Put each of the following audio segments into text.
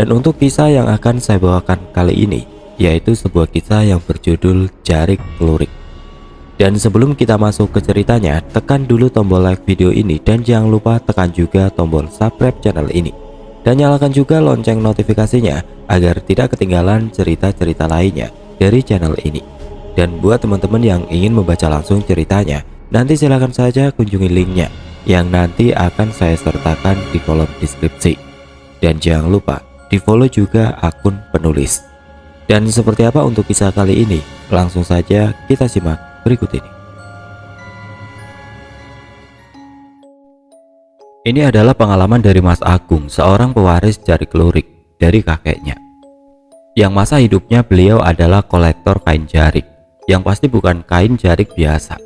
Dan untuk kisah yang akan saya bawakan kali ini, yaitu sebuah kisah yang berjudul Jarik Klurik. Dan sebelum kita masuk ke ceritanya, tekan dulu tombol like video ini dan jangan lupa tekan juga tombol subscribe channel ini. Dan nyalakan juga lonceng notifikasinya agar tidak ketinggalan cerita-cerita lainnya dari channel ini. Dan buat teman-teman yang ingin membaca langsung ceritanya, nanti silahkan saja kunjungi linknya yang nanti akan saya sertakan di kolom deskripsi. Dan jangan lupa di follow juga akun penulis. Dan seperti apa untuk kisah kali ini? Langsung saja kita simak berikut ini. Ini adalah pengalaman dari Mas Agung, seorang pewaris Jarik Klurik dari kakeknya. Yang masa hidupnya beliau adalah kolektor kain jarik, yang pasti bukan kain jarik biasa.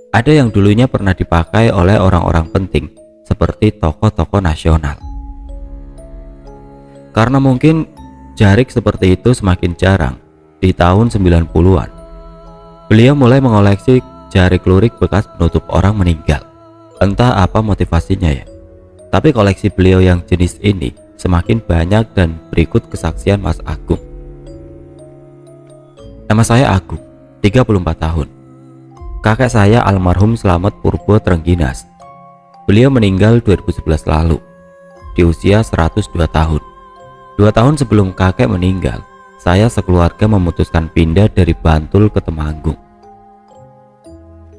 Ada yang dulunya pernah dipakai oleh orang-orang penting seperti tokoh-tokoh nasional. Karena mungkin jarik seperti itu semakin jarang di tahun 90-an, beliau mulai mengoleksi jarik lurik bekas penutup orang meninggal. Entah apa motivasinya ya, tapi koleksi beliau yang jenis ini semakin banyak dan berikut kesaksian Mas Agung. Nama saya Agung, 34 tahun. Kakek saya almarhum Slamet Purbo Trengginas. Beliau meninggal 2011 lalu di usia 102 tahun. 2 tahun sebelum kakek meninggal, saya sekeluarga memutuskan pindah dari Bantul ke Temanggung.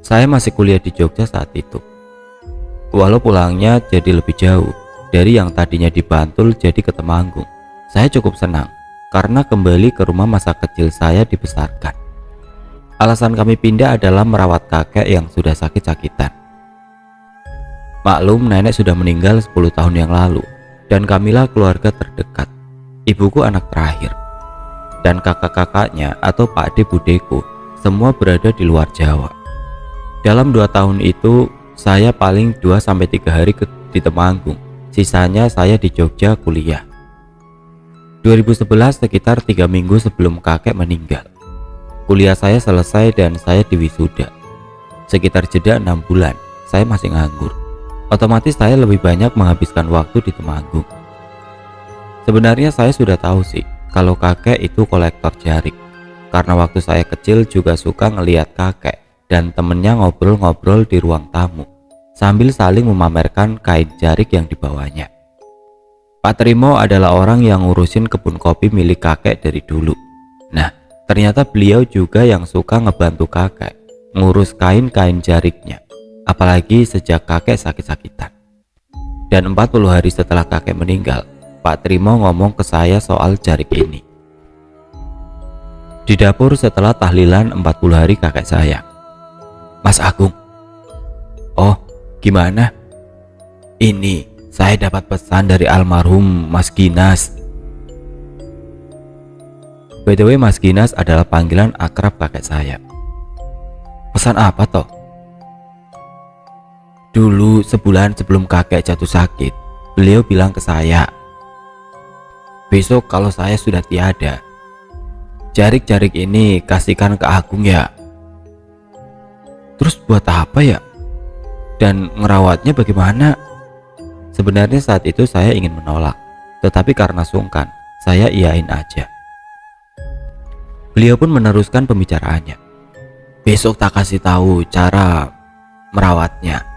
Saya masih kuliah di Jogja saat itu. Walau pulangnya jadi lebih jauh dari yang tadinya di Bantul jadi ke Temanggung, saya cukup senang karena kembali ke rumah masa kecil saya dibesarkan. Alasan kami pindah adalah merawat kakek yang sudah sakit-sakitan. Maklum, nenek sudah meninggal 10 tahun yang lalu dan kamilah keluarga terdekat. Ibuku anak terakhir. Dan kakak-kakaknya atau pakde budeku semua berada di luar Jawa. Dalam 2 tahun itu saya paling 2-3 hari di Temanggung, sisanya saya di Jogja kuliah. 2011 sekitar 3 minggu sebelum kakek meninggal, kuliah saya selesai dan saya diwisuda. Sekitar jeda 6 bulan saya masih nganggur. Otomatis saya lebih banyak menghabiskan waktu di Temanggung. Sebenarnya saya sudah tahu sih kalau kakek itu kolektor jarik, karena waktu saya kecil juga suka ngeliat kakek dan temennya ngobrol-ngobrol di ruang tamu sambil saling memamerkan kain jarik yang dibawanya. Pak Trimo adalah orang yang ngurusin kebun kopi milik kakek dari dulu. Nah, ternyata beliau juga yang suka ngebantu kakek ngurus kain-kain jariknya, apalagi sejak kakek sakit-sakitan. Dan 40 hari setelah kakek meninggal, Pak Trimo ngomong ke saya soal jarik ini. Di dapur setelah tahlilan 40 hari kakek saya. Mas Agung. Oh, gimana? Ini saya dapat pesan dari almarhum Mas Ginas. By the way, Mas Ginas adalah panggilan akrab kakek saya. Pesan apa toh? Dulu sebulan sebelum kakek jatuh sakit, beliau bilang ke saya, besok kalau saya sudah tiada, jarik-jarik ini kasihkan ke Agung ya. Terus buat apa ya? Dan ngerawatnya bagaimana? Sebenarnya saat itu saya ingin menolak, tetapi karena sungkan, saya iyain aja. Beliau pun meneruskan pembicaraannya. Besok tak kasih tahu cara merawatnya.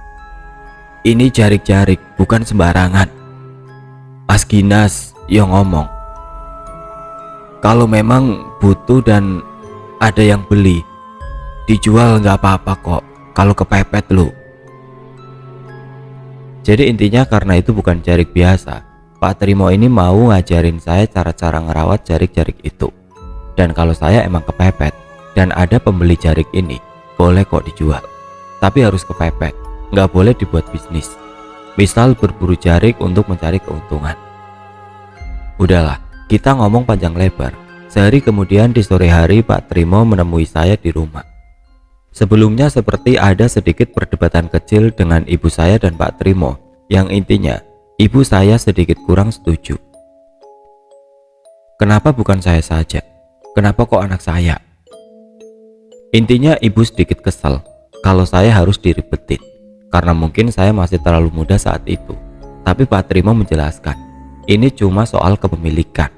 Ini jarik-jarik bukan sembarangan. Mas Ginas yang ngomong, kalau memang butuh dan ada yang beli, dijual nggak apa-apa kok kalau kepepet lu. Jadi intinya karena itu bukan jarik biasa, Pak Trimo ini mau ngajarin saya cara-cara ngerawat jarik-jarik itu. Dan kalau saya emang kepepet dan ada pembeli jarik ini, boleh kok dijual, tapi harus kepepet, nggak boleh dibuat bisnis, misal berburu jarik untuk mencari keuntungan. Udahlah, kita ngomong panjang lebar. Sehari kemudian di sore hari Pak Trimo menemui saya di rumah. Sebelumnya seperti ada sedikit perdebatan kecil dengan ibu saya dan Pak Trimo, yang intinya ibu saya sedikit kurang setuju. Kenapa bukan saya saja? Kenapa kok anak saya? Intinya ibu sedikit kesal kalau saya harus diribetin, karena mungkin saya masih terlalu muda saat itu. Tapi Pak Trimo menjelaskan, ini cuma soal kepemilikan.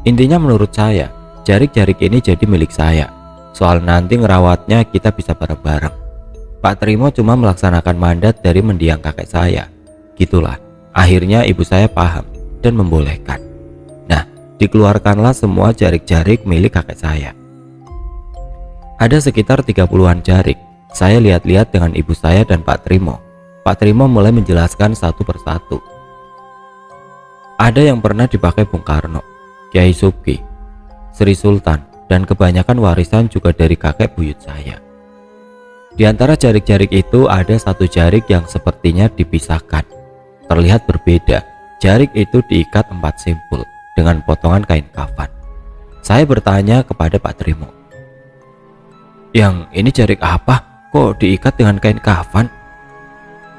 Intinya menurut saya, jarik-jarik ini jadi milik saya. Soal nanti ngerawatnya kita bisa bareng-bareng. Pak Trimo cuma melaksanakan mandat dari mendiang kakek saya. Gitulah, akhirnya ibu saya paham dan membolehkan. Nah, dikeluarkanlah semua jarik-jarik milik kakek saya. Ada sekitar 30-an jarik. Saya lihat-lihat dengan ibu saya dan Pak Trimo. Pak Trimo mulai menjelaskan satu persatu. Ada yang pernah dipakai Bung Karno, Kiai Subki, Sri Sultan, dan kebanyakan warisan juga dari kakek buyut saya. Di antara jarik-jarik itu ada satu jarik yang sepertinya dipisahkan. Terlihat berbeda. Jarik itu diikat 4 simpul dengan potongan kain kafan. Saya bertanya kepada Pak Trimo, "Yang ini jarik apa? Kok diikat dengan kain kafan?"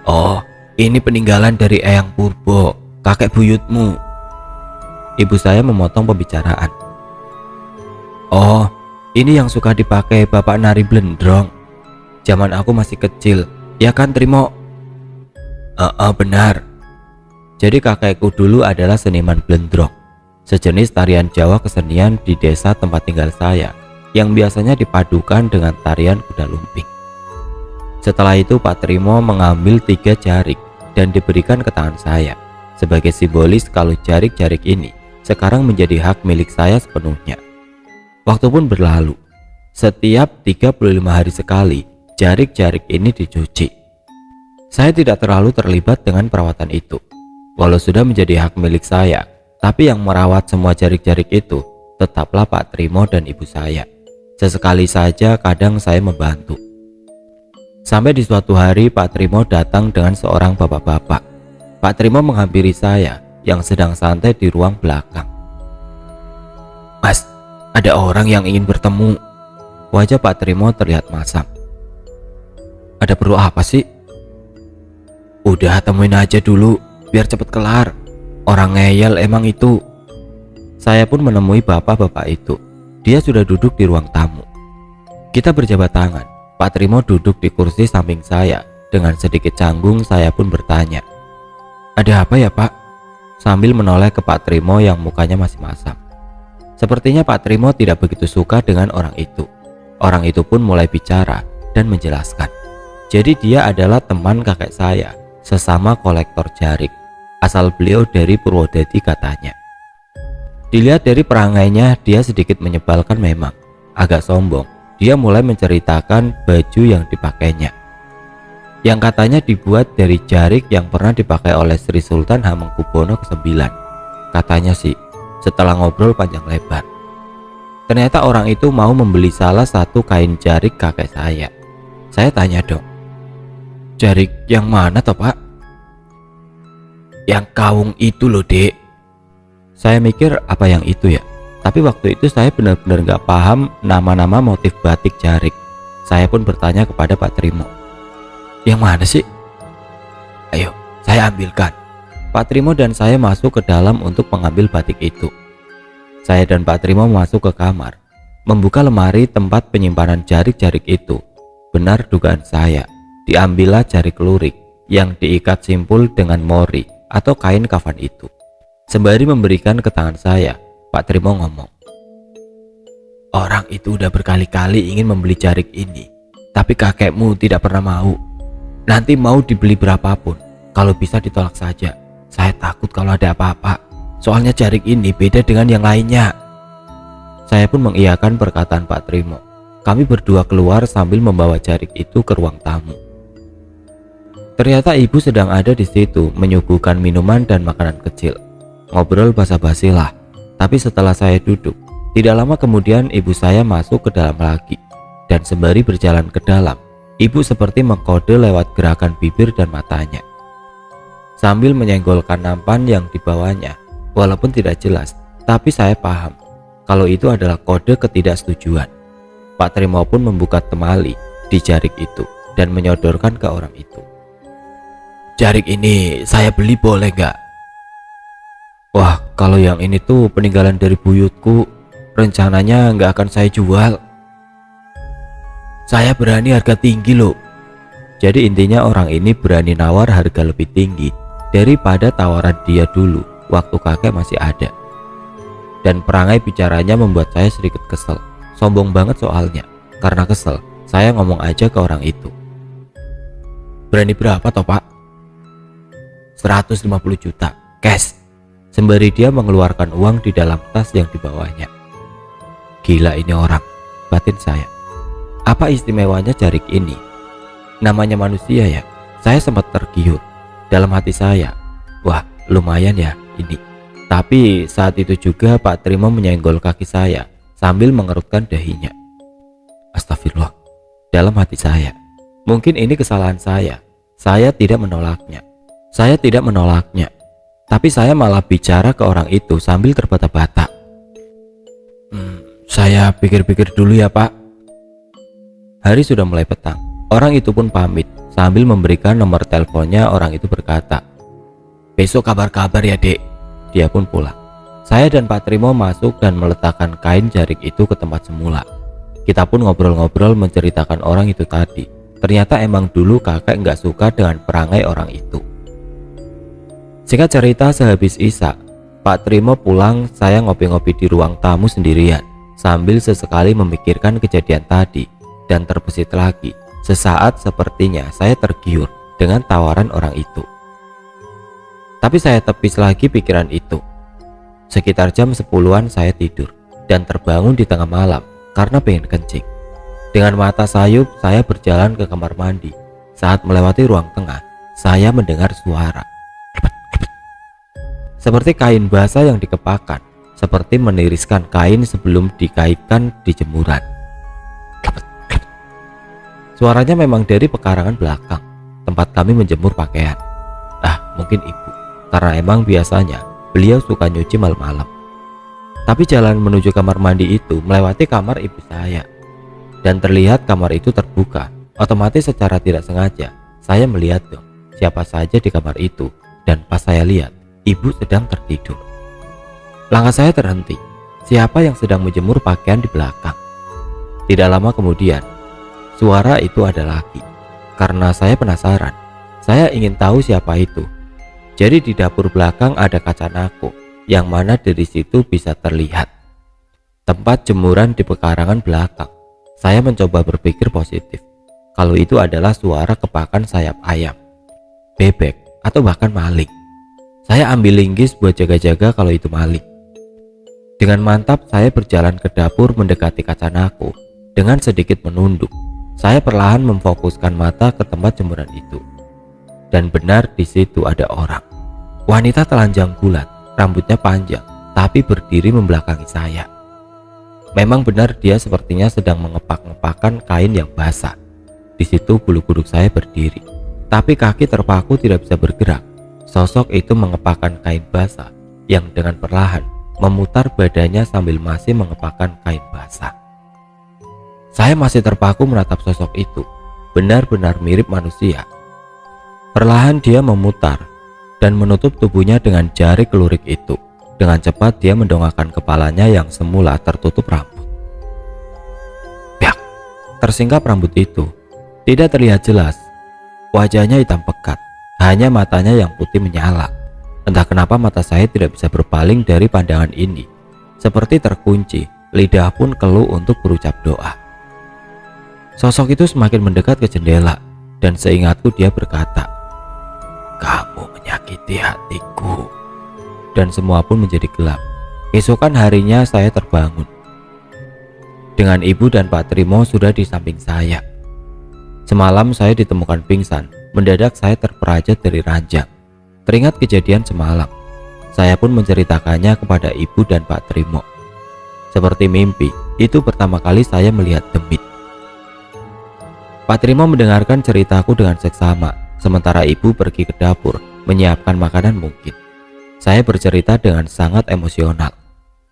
"Oh, ini peninggalan dari Eyang Purbo, kakek buyutmu." Ibu saya memotong pembicaraan. "Oh, ini yang suka dipakai bapak nari blendrong. Zaman aku masih kecil, ya kan Trimo?" Benar. Jadi kakekku dulu adalah seniman blendrong, sejenis tarian Jawa kesenian di desa tempat tinggal saya, yang biasanya dipadukan dengan tarian kuda lumping. Setelah itu Pak Trimo mengambil 3 jarik dan diberikan ke tangan saya, sebagai simbolis kalau jarik-jarik ini sekarang menjadi hak milik saya sepenuhnya. Waktu pun berlalu. Setiap 35 hari sekali, jarik-jarik ini dicuci. Saya tidak terlalu terlibat dengan perawatan itu. Walau sudah menjadi hak milik saya, tapi yang merawat semua jarik-jarik itu tetaplah Pak Trimo dan ibu saya. Sesekali saja kadang saya membantu. Sampai di suatu hari Pak Trimo datang dengan seorang bapak-bapak. Pak Trimo menghampiri saya yang sedang santai di ruang belakang. "Mas, ada orang yang ingin bertemu." Wajah Pak Trimo terlihat masam. "Ada perlu apa sih?" "Udah, temuin aja dulu, biar cepet kelar. Orang ngeyel emang itu." Saya pun menemui bapak-bapak itu. Dia sudah duduk di ruang tamu. Kita berjabat tangan. Pak Trimo duduk di kursi samping saya. Dengan sedikit canggung saya pun bertanya, "Ada apa ya Pak?" Sambil menoleh ke Pak Trimo yang mukanya masih masam. Sepertinya Pak Trimo tidak begitu suka dengan orang itu. Orang itu pun mulai bicara dan menjelaskan. Jadi dia adalah teman kakek saya, sesama kolektor jarik. Asal beliau dari Purwodadi katanya. Dilihat dari perangainya, dia sedikit menyebalkan memang. Agak sombong. Dia mulai menceritakan baju yang dipakainya, yang katanya dibuat dari jarik yang pernah dipakai oleh Sri Sultan Hamengkubuwono ke-9. Katanya sih, setelah ngobrol panjang lebar, ternyata orang itu mau membeli salah satu kain jarik kakek saya. Saya tanya dong, "Jarik yang mana toh Pak?" "Yang kawung itu loh Dek." Saya mikir apa yang itu ya, tapi waktu itu saya benar-benar gak paham nama-nama motif batik jarik. Saya pun bertanya kepada Pak Trimo, "Yang mana sih?" "Ayo, saya ambilkan." Pak Trimo dan saya masuk ke dalam untuk mengambil batik itu. Saya dan Pak Trimo masuk ke kamar, membuka lemari tempat penyimpanan jarik-jarik itu. Benar dugaan saya, diambillah jarik lurik yang diikat simpul dengan mori atau kain kafan itu. Sembari memberikan ke tangan saya, Pak Trimo ngomong, "Orang itu udah berkali-kali ingin membeli jarik ini, tapi kakekmu tidak pernah mau. Nanti mau dibeli berapapun, kalau bisa ditolak saja. Saya takut kalau ada apa-apa, soalnya jarik ini beda dengan yang lainnya." Saya pun mengiyakan perkataan Pak Trimo. Kami berdua keluar sambil membawa jarik itu ke ruang tamu. Ternyata ibu sedang ada di situ menyuguhkan minuman dan makanan kecil. Ngobrol basa-basi lah. Tapi setelah saya duduk, tidak lama kemudian ibu saya masuk ke dalam lagi. Dan sembari berjalan ke dalam, ibu seperti mengkode lewat gerakan bibir dan matanya, sambil menyenggolkan nampan yang dibawanya. Walaupun tidak jelas, tapi saya paham kalau itu adalah kode ketidaksetujuan. Pak Trimo pun membuka temali di jarik itu dan menyodorkan ke orang itu. "Jarik ini saya beli boleh gak?" "Wah, kalau yang ini tuh peninggalan dari buyutku, rencananya nggak akan saya jual. Saya berani harga tinggi loh." Jadi intinya orang ini berani nawar harga lebih tinggi daripada tawaran dia dulu waktu kakek masih ada. Dan perangai bicaranya membuat saya sedikit kesel. Sombong banget soalnya. Karena kesel, saya ngomong aja ke orang itu. "Berani berapa toh pak?" 150 juta, cash. Sembari dia mengeluarkan uang di dalam tas yang dibawanya. Gila ini orang, batin saya. Apa istimewanya jarik ini? Namanya manusia ya. Saya sempat tergiur. Dalam hati saya, wah lumayan ya ini. Tapi saat itu juga Pak Trimo menyenggol kaki saya sambil mengerutkan dahinya. Astagfirullah. Dalam hati saya, mungkin ini kesalahan saya. Saya tidak menolaknya. Tapi saya malah bicara ke orang itu sambil terbata-bata. Saya pikir-pikir dulu ya pak. Hari sudah mulai petang. Orang itu pun pamit sambil memberikan nomor teleponnya. Orang itu berkata, "Besok kabar-kabar ya dek." Dia pun pulang. Saya dan Pak Trimo masuk dan meletakkan kain jarik itu ke tempat semula. Kita pun ngobrol-ngobrol menceritakan orang itu tadi. Ternyata emang dulu kakek nggak suka dengan perangai orang itu. Singkat cerita, sehabis Isya, Pak Trimo pulang, saya ngopi-ngopi di ruang tamu sendirian sambil sesekali memikirkan kejadian tadi dan terbesit lagi. Sesaat sepertinya saya tergiur dengan tawaran orang itu. Tapi saya tepis lagi pikiran itu. Sekitar jam 10-an saya tidur dan terbangun di tengah malam karena pengen kencing. Dengan mata sayup saya berjalan ke kamar mandi. Saat melewati ruang tengah, saya mendengar suara seperti kain basah yang dikepakan, seperti meniriskan kain sebelum dikaitkan di jemuran. Suaranya memang dari pekarangan belakang tempat kami menjemur pakaian. Mungkin ibu, karena emang biasanya beliau suka nyuci malam-malam. Tapi jalan menuju kamar mandi itu melewati kamar ibu saya, dan terlihat kamar itu terbuka. Otomatis secara tidak sengaja saya melihat dong siapa saja di kamar itu, dan pas saya lihat ibu sedang tertidur. Langkah saya terhenti. Siapa yang sedang menjemur pakaian di belakang? Tidak lama kemudian suara itu ada lagi. Karena saya penasaran, saya ingin tahu siapa itu. Jadi di dapur belakang ada kaca nako, yang mana dari situ bisa terlihat tempat jemuran di pekarangan belakang. Saya mencoba berpikir positif, kalau itu adalah suara kepakan sayap ayam, bebek, atau bahkan maling. Saya ambil linggis buat jaga-jaga kalau itu maling. Dengan mantap saya berjalan ke dapur mendekati kaca nako. Dengan sedikit menunduk, saya perlahan memfokuskan mata ke tempat jemuran itu. Dan benar di situ ada orang. Wanita telanjang bulat, rambutnya panjang, tapi berdiri membelakangi saya. Memang benar dia sepertinya sedang mengepak-ngepakkan kain yang basah. Di situ bulu kuduk saya berdiri, tapi kaki terpaku tidak bisa bergerak. Sosok itu mengepakkan kain basah yang dengan perlahan memutar badannya sambil masih mengepakkan kain basah. Saya masih terpaku menatap sosok itu, benar-benar mirip manusia. Perlahan dia memutar dan menutup tubuhnya dengan jari kelurik itu. Dengan cepat dia mendongakkan kepalanya yang semula tertutup rambut. Piak! Tersingkap rambut itu. Tidak terlihat jelas. Wajahnya hitam pekat, hanya matanya yang putih menyala. Entah kenapa mata saya tidak bisa berpaling dari pandangan ini. Seperti terkunci, lidah pun keluh untuk berucap doa. Sosok itu semakin mendekat ke jendela, dan seingatku dia berkata, "Kamu menyakiti hatiku." Dan semua pun menjadi gelap. Keesokan harinya saya terbangun dengan ibu dan Pak Trimo sudah di samping saya. Semalam saya ditemukan pingsan. Mendadak saya terperajat dari ranjang. Teringat kejadian semalam. Saya pun menceritakannya kepada ibu dan Pak Trimo. Seperti mimpi, itu pertama kali saya melihat demit. Pak Trimo mendengarkan ceritaku dengan seksama, sementara ibu pergi ke dapur menyiapkan makanan mungkin. Saya bercerita dengan sangat emosional.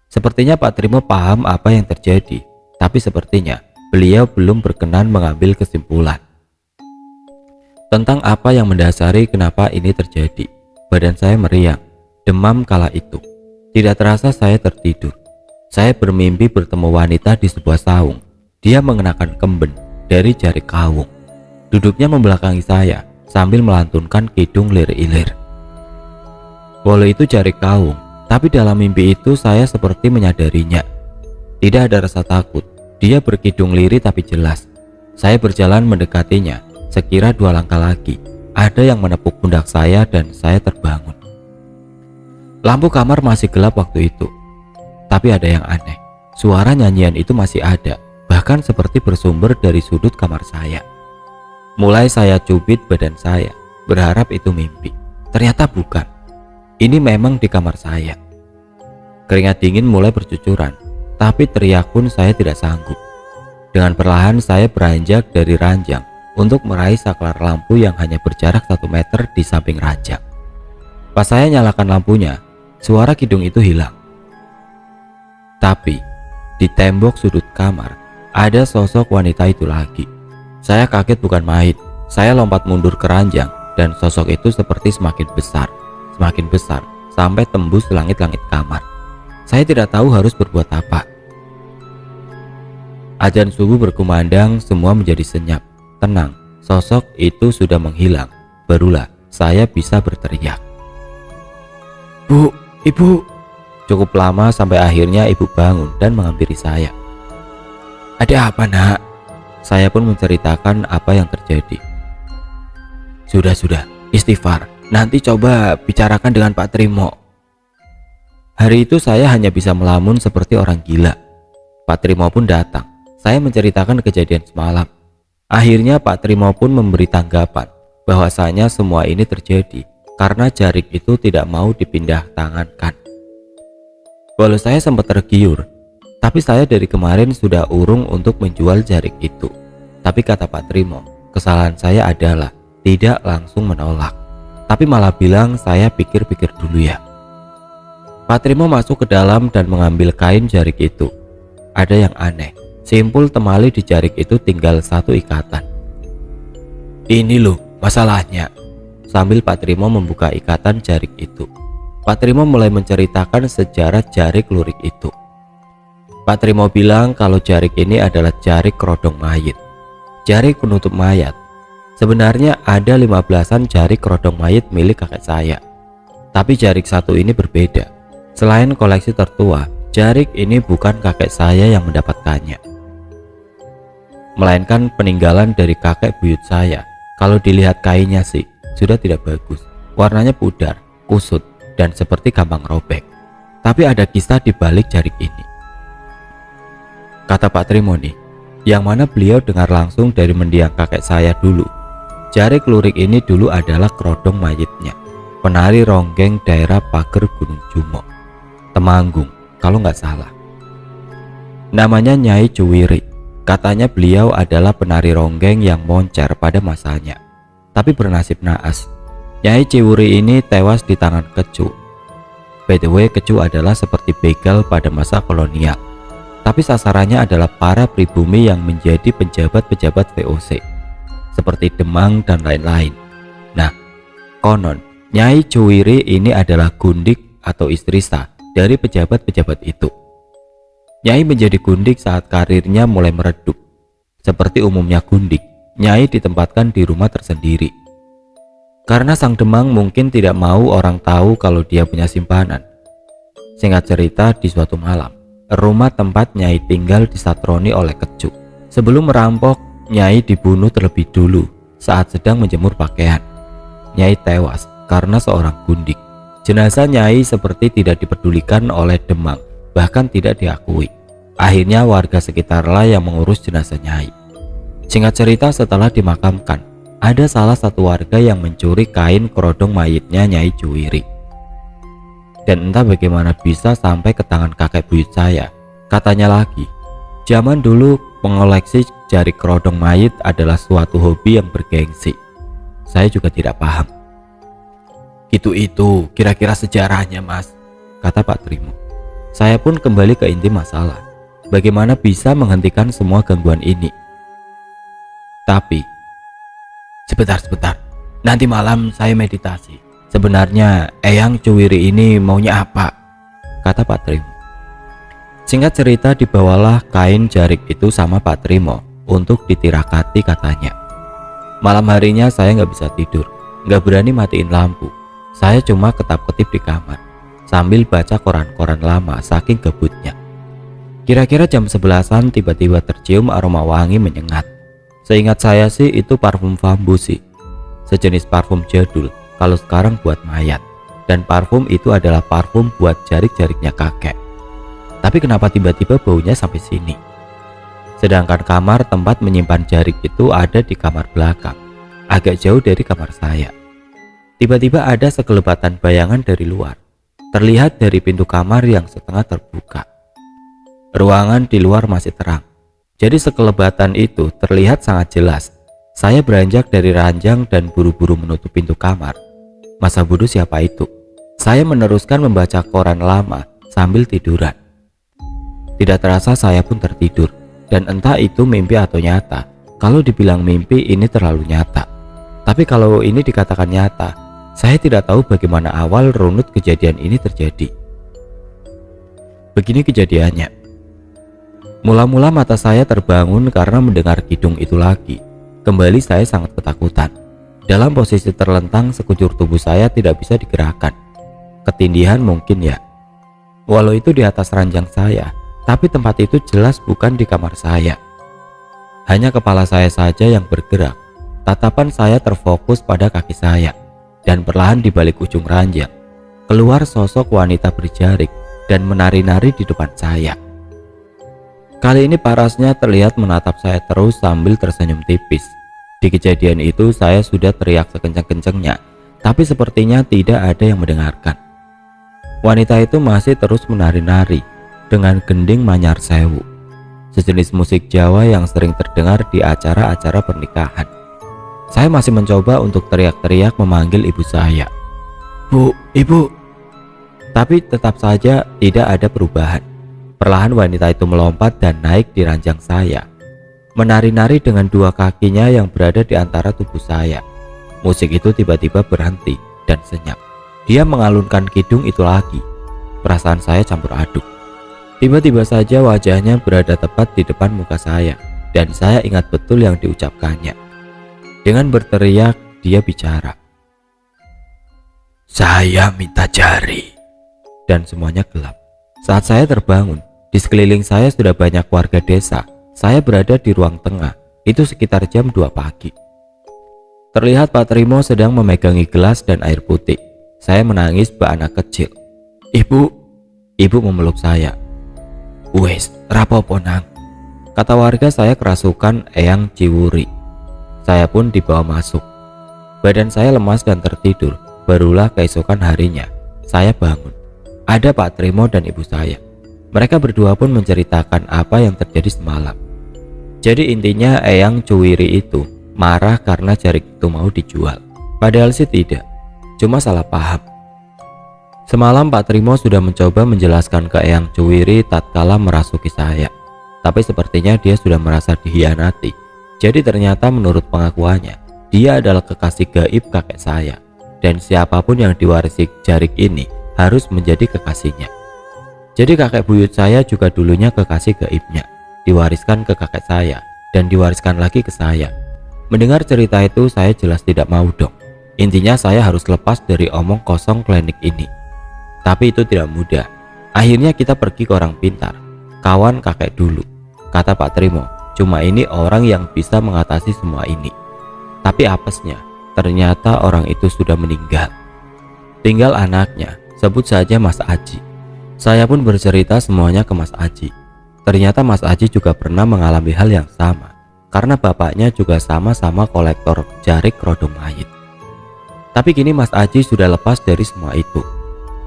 Sepertinya Pak Trimo paham apa yang terjadi, tapi sepertinya beliau belum berkenan mengambil kesimpulan tentang apa yang mendasari kenapa ini terjadi. Badan saya meriang, demam kala itu. Tidak terasa saya tertidur. Saya bermimpi bertemu wanita di sebuah saung. Dia mengenakan kemben dari jari kawung. Duduknya membelakangi saya sambil melantunkan kidung lir-ilir. Walau itu jarik kaung, tapi dalam mimpi itu saya seperti menyadarinya. Tidak ada rasa takut, dia berkidung lirih tapi jelas. Saya berjalan mendekatinya, sekira 2 langkah lagi. Ada yang menepuk pundak saya dan saya terbangun. Lampu kamar masih gelap waktu itu. Tapi ada yang aneh, suara nyanyian itu masih ada, bahkan seperti bersumber dari sudut kamar saya. Mulai saya cubit badan saya, berharap itu mimpi. Ternyata bukan. Ini memang di kamar saya. Keringat dingin mulai bercucuran, tapi teriak pun saya tidak sanggup. Dengan perlahan saya beranjak dari ranjang untuk meraih saklar lampu yang hanya berjarak 1 meter di samping ranjang. Pas saya nyalakan lampunya, suara kidung itu hilang. Tapi di tembok sudut kamar ada sosok wanita itu lagi. Saya kaget bukan main. Saya lompat mundur ke ranjang dan sosok itu seperti semakin besar sampai tembus langit-langit kamar. Saya tidak tahu harus berbuat apa. Azan subuh berkumandang, semua menjadi senyap, tenang. Sosok itu sudah menghilang. Barulah saya bisa berteriak. "Bu, Ibu!" Cukup lama sampai akhirnya ibu bangun dan menghampiri saya. "Ada apa, Nak?" Saya pun menceritakan apa yang terjadi. Sudah, istighfar. Nanti coba bicarakan dengan Pak Trimo." Hari itu saya hanya bisa melamun seperti orang gila. Pak Trimo pun datang. Saya menceritakan kejadian semalam. Akhirnya Pak Trimo pun memberi tanggapan bahwasanya semua ini terjadi karena jarik itu tidak mau dipindah tangankan. Walau saya sempat tergiur, tapi saya dari kemarin sudah urung untuk menjual jarik itu. Tapi kata Pak Trimo, kesalahan saya adalah tidak langsung menolak, tapi malah bilang saya pikir-pikir dulu ya. Pak Trimo masuk ke dalam dan mengambil kain jarik itu. Ada yang aneh, simpul temali di jarik itu tinggal 1 ikatan. "Ini loh masalahnya." Sambil Pak Trimo membuka ikatan jarik itu, Pak Trimo mulai menceritakan sejarah jarik lurik itu. Pak Trimo bilang kalau jarik ini adalah jarik kerodong mayit, jarik penutup mayat. Sebenarnya ada 15-an jarik kerodong mayit milik kakek saya, tapi jarik satu ini berbeda. Selain koleksi tertua, jarik ini bukan kakek saya yang mendapatkannya, melainkan peninggalan dari kakek buyut saya. Kalau dilihat kainnya sih sudah tidak bagus, warnanya pudar, kusut, dan seperti gampang robek. Tapi ada kisah di balik jarik ini. Kata Pak Trimo nih, yang mana beliau dengar langsung dari mendiang kakek saya dulu. Jarik lurik ini dulu adalah kerodong mayitnya penari ronggeng daerah Pager Gunung Jumo, Temanggung kalau nggak salah. Namanya Nyai Cuwiri. Katanya beliau adalah penari ronggeng yang moncer pada masanya, tapi bernasib naas. Nyai Ciwuri ini tewas di tangan kecu. By the way, kecu adalah seperti begal pada masa kolonial, tapi sasarannya adalah para pribumi yang menjadi pejabat-pejabat VOC seperti Demang dan lain-lain. Nah, konon Nyai Ciwiri ini adalah gundik atau istri sah dari pejabat-pejabat itu. Nyai menjadi gundik saat karirnya mulai meredup. Seperti umumnya gundik, Nyai ditempatkan di rumah tersendiri. Karena sang Demang mungkin tidak mau orang tahu kalau dia punya simpanan. Singkat cerita, di suatu malam, rumah tempat Nyai tinggal disatroni oleh kecu. Sebelum merampok, Nyai dibunuh terlebih dulu saat sedang menjemur pakaian. Nyai tewas karena seorang gundik. Jenazah Nyai seperti tidak dipedulikan oleh Demang, bahkan tidak diakui. Akhirnya warga sekitarlah yang mengurus jenazah Nyai. Singkat cerita, setelah dimakamkan, ada salah satu warga yang mencuri kain kerodong mayitnya Nyai Cuwiri. Dan entah bagaimana bisa sampai ke tangan kakek buyut saya. Katanya lagi, zaman dulu mengoleksi jarik kerodong mayit adalah suatu hobi yang bergengsi. Saya juga tidak paham. Itu kira-kira sejarahnya, Mas, kata Pak Trimo. Saya pun kembali ke inti masalah. Bagaimana bisa menghentikan semua gangguan ini? Tapi Sebentar, nanti malam saya meditasi. Sebenarnya Eyang Cuwiri ini maunya apa? Kata Pak Trimo. Singkat cerita, dibawalah kain jarik itu sama Pak Trimo untuk ditirakati katanya. Malam harinya saya nggak bisa tidur, nggak berani matiin lampu. Saya cuma ketap-ketip di kamar sambil baca koran-koran lama saking gabutnya. Kira-kira jam 11-an tiba-tiba tercium aroma wangi menyengat. Seingat saya sih itu parfum bambu sih. Sejenis parfum jadul kalau sekarang buat mayat. Dan parfum itu adalah parfum buat jarik-jariknya kakek. Tapi kenapa tiba-tiba baunya sampai sini? Sedangkan kamar tempat menyimpan jarik itu ada di kamar belakang, agak jauh dari kamar saya. Tiba-tiba ada sekelebatan bayangan dari luar, terlihat dari pintu kamar yang setengah terbuka. Ruangan di luar masih terang, jadi sekelebatan itu terlihat sangat jelas. Saya beranjak dari ranjang dan buru-buru menutup pintu kamar. Masa bodoh siapa itu? Saya meneruskan membaca koran lama sambil tiduran. Tidak terasa saya pun tertidur, dan entah itu mimpi atau nyata. Kalau dibilang mimpi ini terlalu nyata, tapi kalau ini dikatakan nyata, saya tidak tahu bagaimana awal runut kejadian ini terjadi. Begini kejadiannya. Mula-mula mata saya terbangun karena mendengar kidung itu lagi. Kembali saya sangat ketakutan. Dalam posisi terlentang, sekujur tubuh saya tidak bisa digerakkan. Ketindihan mungkin ya. Walau itu di atas ranjang saya, tapi tempat itu jelas bukan di kamar saya. Hanya kepala saya saja yang bergerak. Tatapan saya terfokus pada kaki saya, dan perlahan di balik ujung ranjang keluar sosok wanita berjarik dan menari-nari di depan saya. Kali ini parasnya terlihat menatap saya terus sambil tersenyum tipis. Di kejadian itu saya sudah teriak sekencang-kencangnya, tapi sepertinya tidak ada yang mendengarkan. Wanita itu masih terus menari-nari dengan gending Manyar Sewu, sejenis musik Jawa yang sering terdengar di acara-acara pernikahan. Saya masih mencoba untuk teriak-teriak memanggil ibu saya. "Bu, ibu." Tapi tetap saja tidak ada perubahan. Perlahan wanita itu melompat dan naik di ranjang saya, menari-nari dengan dua kakinya yang berada di antara tubuh saya. Musik itu tiba-tiba berhenti dan senyap. Dia mengalunkan kidung itu lagi. Perasaan saya campur aduk. Tiba-tiba saja wajahnya berada tepat di depan muka saya, dan saya ingat betul yang diucapkannya. Dengan berteriak, dia bicara, "Saya minta jari." Dan semuanya gelap. Saat saya terbangun, di sekeliling saya sudah banyak warga desa. Saya berada di ruang tengah, itu sekitar jam 2 pagi. Terlihat Pak Trimo sedang memegangi gelas dan air putih. Saya menangis bak anak kecil. Ibu memeluk saya. "Wes, rapopo nang?" Kata warga saya kerasukan eyang ciwuri. Saya pun dibawa masuk. Badan saya lemas dan tertidur. Barulah keesokan harinya saya bangun. Ada Pak Trimo dan ibu saya. Mereka berdua pun menceritakan apa yang terjadi semalam. Jadi intinya eyang ciwuri itu marah karena jarik itu mau dijual. Padahal sih tidak, cuma salah paham. Semalam Pak Trimo sudah mencoba menjelaskan ke eyang ciwiri tatkala merasuki saya, tapi sepertinya dia sudah merasa dikhianati. Jadi ternyata menurut pengakuannya, dia adalah kekasih gaib kakek saya, dan siapapun yang diwarisi jarik ini harus menjadi kekasihnya. Jadi kakek buyut saya juga dulunya kekasih gaibnya, diwariskan ke kakek saya, dan diwariskan lagi ke saya. Mendengar cerita itu saya jelas tidak mau dong. Intinya saya harus lepas dari omong kosong klinik ini. Tapi itu tidak mudah. Akhirnya kita pergi ke orang pintar, kawan kakek dulu. Kata Pak Trimo, cuma ini orang yang bisa mengatasi semua ini. Tapi apesnya, ternyata orang itu sudah meninggal. Tinggal anaknya, sebut saja Mas Aji. Saya pun bercerita semuanya ke Mas Aji. Ternyata Mas Aji juga pernah mengalami hal yang sama, karena bapaknya juga sama-sama kolektor jarik rodong mayit. Tapi kini Mas Aji sudah lepas dari semua itu.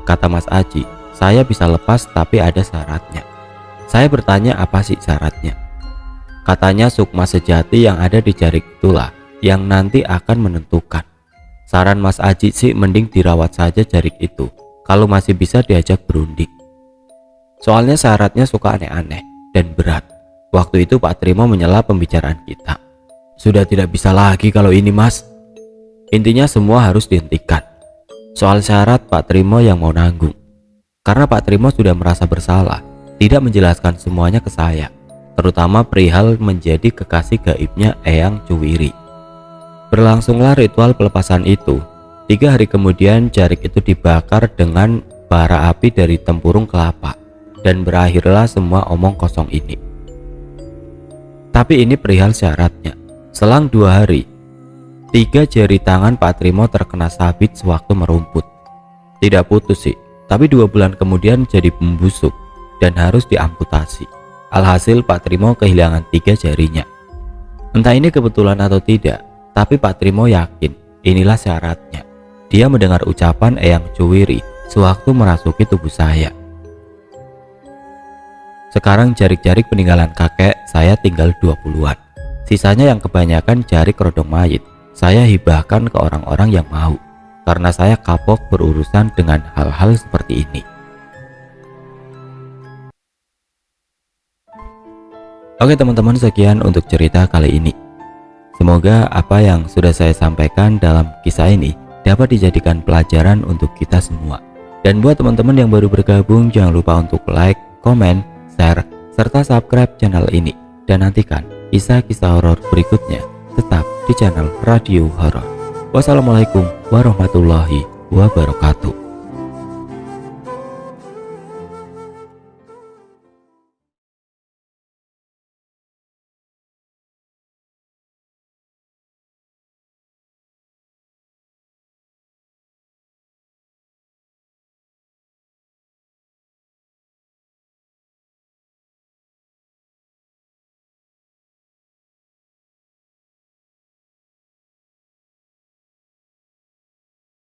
Kata Mas Aji, saya bisa lepas tapi ada syaratnya. Saya bertanya apa sih syaratnya. Katanya sukma sejati yang ada di jarik itulah yang nanti akan menentukan. Saran Mas Aji sih mending dirawat saja jarik itu, kalau masih bisa diajak berunding. Soalnya syaratnya suka aneh-aneh dan berat. Waktu itu Pak Trimo menyela pembicaraan kita. Sudah tidak bisa lagi kalau ini Mas. Intinya semua harus dihentikan. Soal syarat Pak Trimo yang mau nanggung. Karena Pak Trimo sudah merasa bersalah, tidak menjelaskan semuanya ke saya, terutama perihal menjadi kekasih gaibnya eyang ciwiri. Berlangsunglah ritual pelepasan itu. 3 hari kemudian jarik itu dibakar dengan bara api dari tempurung kelapa, dan berakhirlah semua omong kosong ini. Tapi ini perihal syaratnya. Selang 2 hari, 3 jari tangan Pak Trimo terkena sabit sewaktu merumput. Tidak putus sih, tapi 2 bulan kemudian jadi membusuk dan harus diamputasi. Alhasil Pak Trimo kehilangan 3 jarinya. Entah ini kebetulan atau tidak, tapi Pak Trimo yakin inilah syaratnya. Dia mendengar ucapan Eyang Cuwiri sewaktu merasuki tubuh saya. Sekarang jarik-jarik peninggalan kakek saya tinggal 20-an. Sisanya yang kebanyakan jarik rodong mayit saya hibahkan ke orang-orang yang mau, karena saya kapok berurusan dengan hal-hal seperti ini. Oke teman-teman, sekian untuk cerita kali ini. Semoga apa yang sudah saya sampaikan dalam kisah ini dapat dijadikan pelajaran untuk kita semua. Dan buat teman-teman yang baru bergabung, jangan lupa untuk like, komen, share, serta subscribe channel ini. Dan nantikan kisah-kisah horor berikutnya tetap di channel Radio Horor. Wassalamualaikum warahmatullahi wabarakatuh.